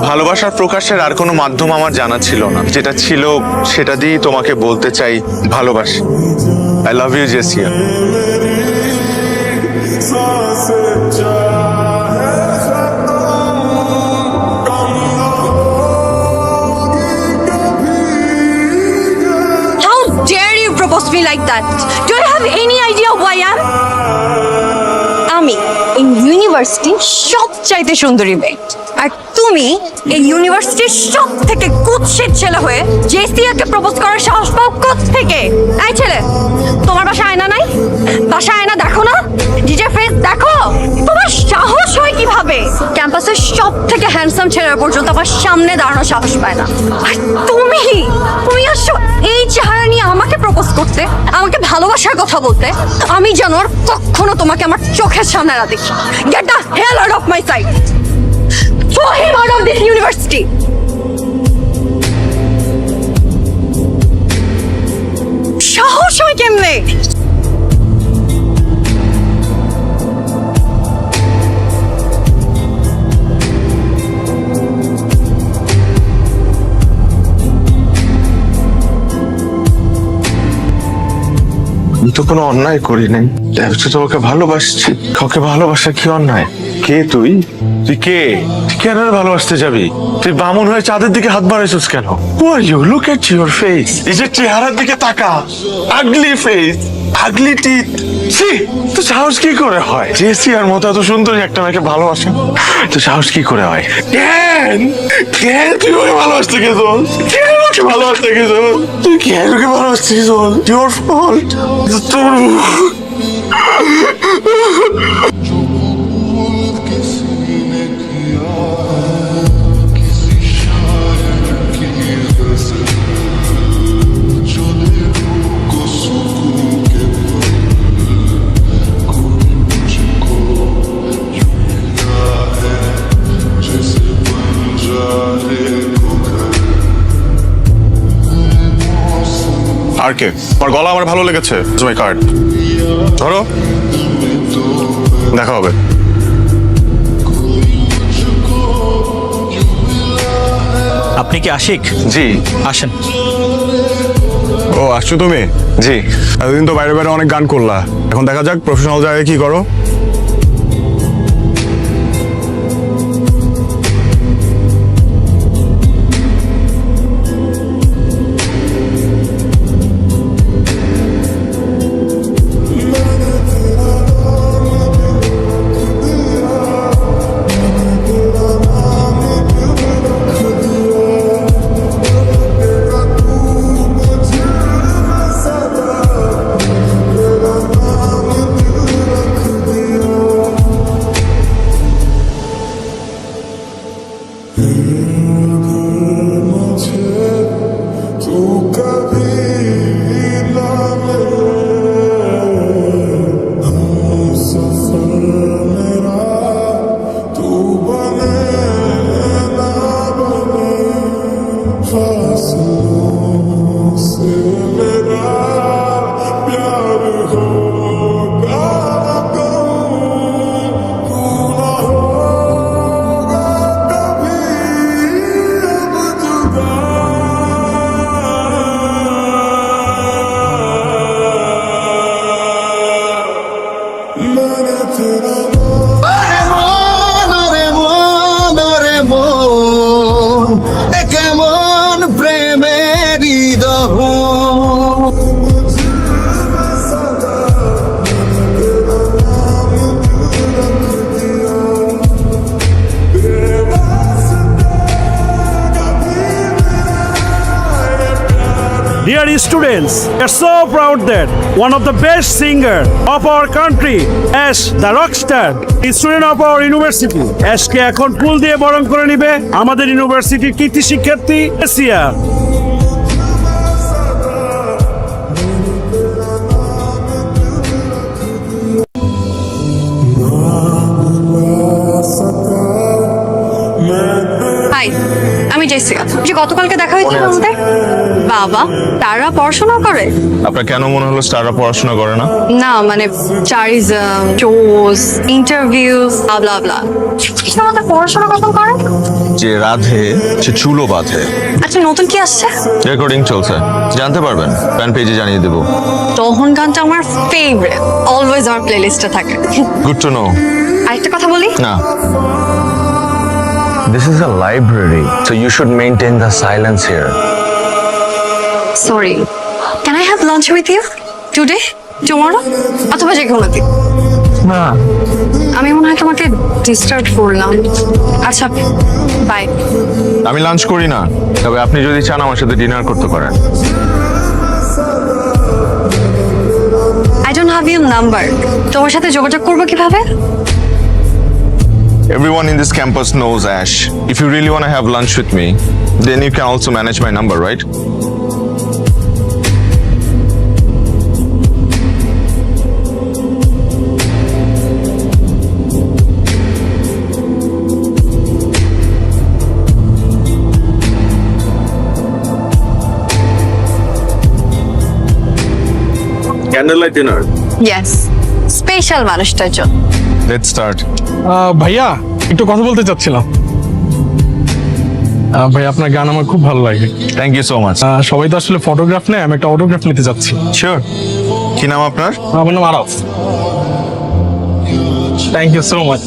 ভালোবাসার প্রকাশের আর কোনো মাধ্যম আমার জানা ছিল না, যেটা ছিল সেটা দিয়েই তোমাকে বলতে চাই ভালোবাসি। I love you Jessia. How dare you propose me like that? Do you have any idea who I am? আমি এই ইউনিভার্সিটির সবচাইতে সুন্দরী মেয়ে, আর তুমি এই ইউনিভার্সিটির সব থেকে কুৎসিত ছেলে হয়ে জেসিয়াকে প্রপোজ করার সাহস পাও কোত্থেকে? এই ছেলে, তোমার বাসায় আয়না নাই? বাসায় আয়না দেখো না? নিজের ফেস দেখো। তোমার সাহস হয় কিভাবে? ক্যাম্পাসের সব থেকে হ্যান্ডসাম ছেলেরা পর্যন্ত আমার সামনে দাঁড়ানোর সাহস পায় না, আর তুমি আসছো এই চেহারা নিয়ে আমাকে প্রপোজ করতে, আমাকে ভালোবাসার কথা বলতে। আমি যেন আর কখনো তোমাকে আমার চোখের সামনে না দেখি। Get the hell out of my sight! Throw him out of this university! সাহস হয় কেমনে? আমি তো কোনো অন্যায় করি নাই, দেখছো তোমাকে ভালোবাসছি। কাউকে ভালোবাসা কি অন্যায়? কে তুই? তুই কে? তুই কেন ভালোবাসতে যাবি? তুই বামুন হয়ে চাঁদের দিকে হাত বাড়াইছিস কেন? Who are you? Look at your face. এই যে চেহারার দিকে তাকা, আগলি ফেস, আগলি টিথ। ছি, তো সাহস কি করে হয় জেসিয়ার মতো এত সুন্দরী একটা মেয়েকে ভালোবাসা? তো সাহস কি করে হয়? কেন তুই ওকে ভালোবাসতে গেছিস? কেন ওকে ভালোবাসতে গেছিস? তুই কেন ওকে ভালোবাসতে গেছিস? Your fault. তোর আর কে? আমার গলা আমার ভালো লেগেছে, মাই কার্ড ধরো, দেখা হবে। আপনি কি আশিক? জি। আসেন। ও আসছো তুমি? জি। এতদিন তো বাইরে বাইরে অনেক গান করলা, এখন দেখা যাক প্রফেশনাল জায়গায় কি করো। Dear students, we are so proud that one of the best singer of our country, Ash the rockstar, is student of our university. Ash কে এখন ফুল দিয়ে বরণ করে নিবে আমাদের ইউনিভার্সিটির কৃতি শিক্ষার্থী জেসিয়া। হাই, আমি জেসিকা, যে গতকালকে দেখা হয়েছিল আমাদের। বাবা, তারা পড়াশোনা করে? আপনার কেন মনে হলো স্টাররা পড়াশোনা করে না? না মানে চারিজম, চোজ, ইন্টারভিউজ, ব্লা ব্লা। আমাদের পড়াশোনা কখন করে? যে রাধে সে চুলো বাঁধে। আচ্ছা, নতুন কি আসছে? রেকর্ডিং চলছে, জানতে পারবেন, ফ্যান পেজে জানিয়ে দেবো। তখন গানটা আমার ফেভারিট, অলওয়েজ আমার প্লেলিস্টে থাকে। Good to know. আরেকটা কথা বলি, না, This is a library, so you should maintain the silence here. Sorry, can I have lunch with you today, tomorrow, অথবা যে কোনো দিন? না, আমি মনে হয় তোমাকে ডিস্টার্ব করলাম। আচ্ছা, বাই। আমি লাঞ্চ করি না, তবে আপনি যদি চান আমার সাথে ডিনার করতে পারেন। I don't have your number, তোমার সাথে যোগাযোগ করবো কিভাবে? Everyone in this campus knows Ash. If you really want to have lunch with me, then you can also manage my number, right? candlelight dinner. Yes, special মানুষটার জন্য। Let's start. ভাইয়া একটু কথা বলতে চাচ্ছিলাম। ভাই আপনার গান আমার খুব ভালো লাগে। Thank you so much. সবাই তো আসলে ফটোগ্রাফ নেয়, আমি একটা অটোগ্রাফ নিতে চাচ্ছি। Sure. কি নাম আপনার? আমার নাম Araf. Thank you so much.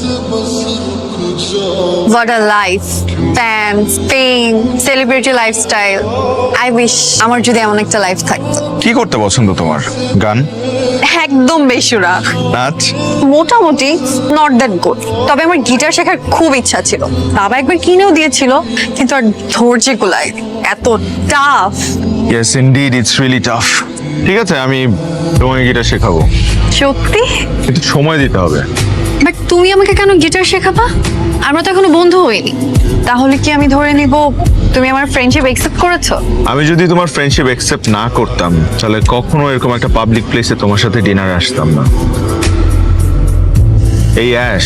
What a life, fans, fame, celebrity lifestyle. I wish আমার যদি এমন একটা লাইফ থাকতো। কি করতে পছন্দ তোমার? গান, একদম বেসুরা, নাচ? মোটামুটি নট দ্যাট গুড। তবে আমার গিটার শেখার খুব ইচ্ছা ছিল, বাবা একবার কিনেও দিয়েছিল, কিন্তু আর ধৈর্য কুলায়, এত tough. Yes, indeed, it's really tough. ঠিক আছে, আমি তোমাকে গিটার শেখাবো। সত্যি? একটু সময় দিতে হবে। বাট তুমি আমাকে কেন গিটার শেখাবা? আমরা তো এখনো বন্ধু হইনি। তাহলে কি আমি ধরে নিব তুমি আমার ফ্রেন্ডশিপ একসেপ্ট করেছো? আমি যদি তোমার ফ্রেন্ডশিপ অ্যাকসেপ্ট না করতাম, তাহলে কখনো এরকম একটা পাবলিক প্লেসে তোমার সাথে ডিনারে আসতাম না। এই অ্যাশ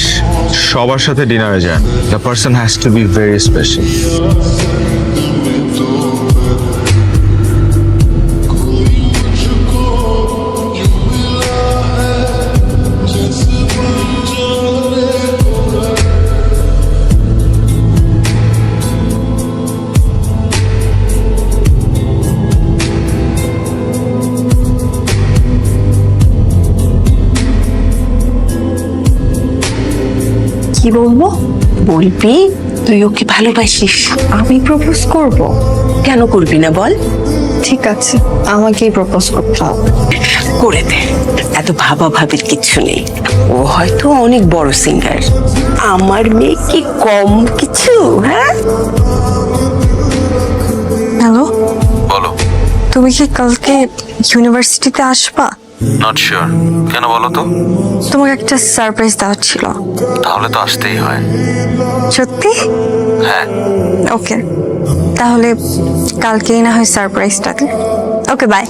সবার সাথে ডিনারে যায়, the person has to be very special. কি বলবো? বলবি তুই ওকে ভালোবাসিস। আমি প্রপোজ করব? কেন করবি না বল? ঠিক আছে, আমাকেই প্রপোজ করতে হবে। করে দে, এত ভাবা ভাবির কিছু নেই। ও হয়তো অনেক বড় সিঙ্গার, আমার মেয়ে কি কম কিছু? হ্যাঁ, হ্যালো, বলো। তুমি কি কালকে ইউনিভার্সিটিতে আসবা? নট শিওর, কেন বলো তো? তোমাকে একটা সারপ্রাইজ দেওয়ার ছিল। তাহলে তো আসতেই হয়। সত্যি? হ্যাঁ। ওকে, তাহলে কালকেই না হয় সারপ্রাইজটাকে। ওকে, বাই।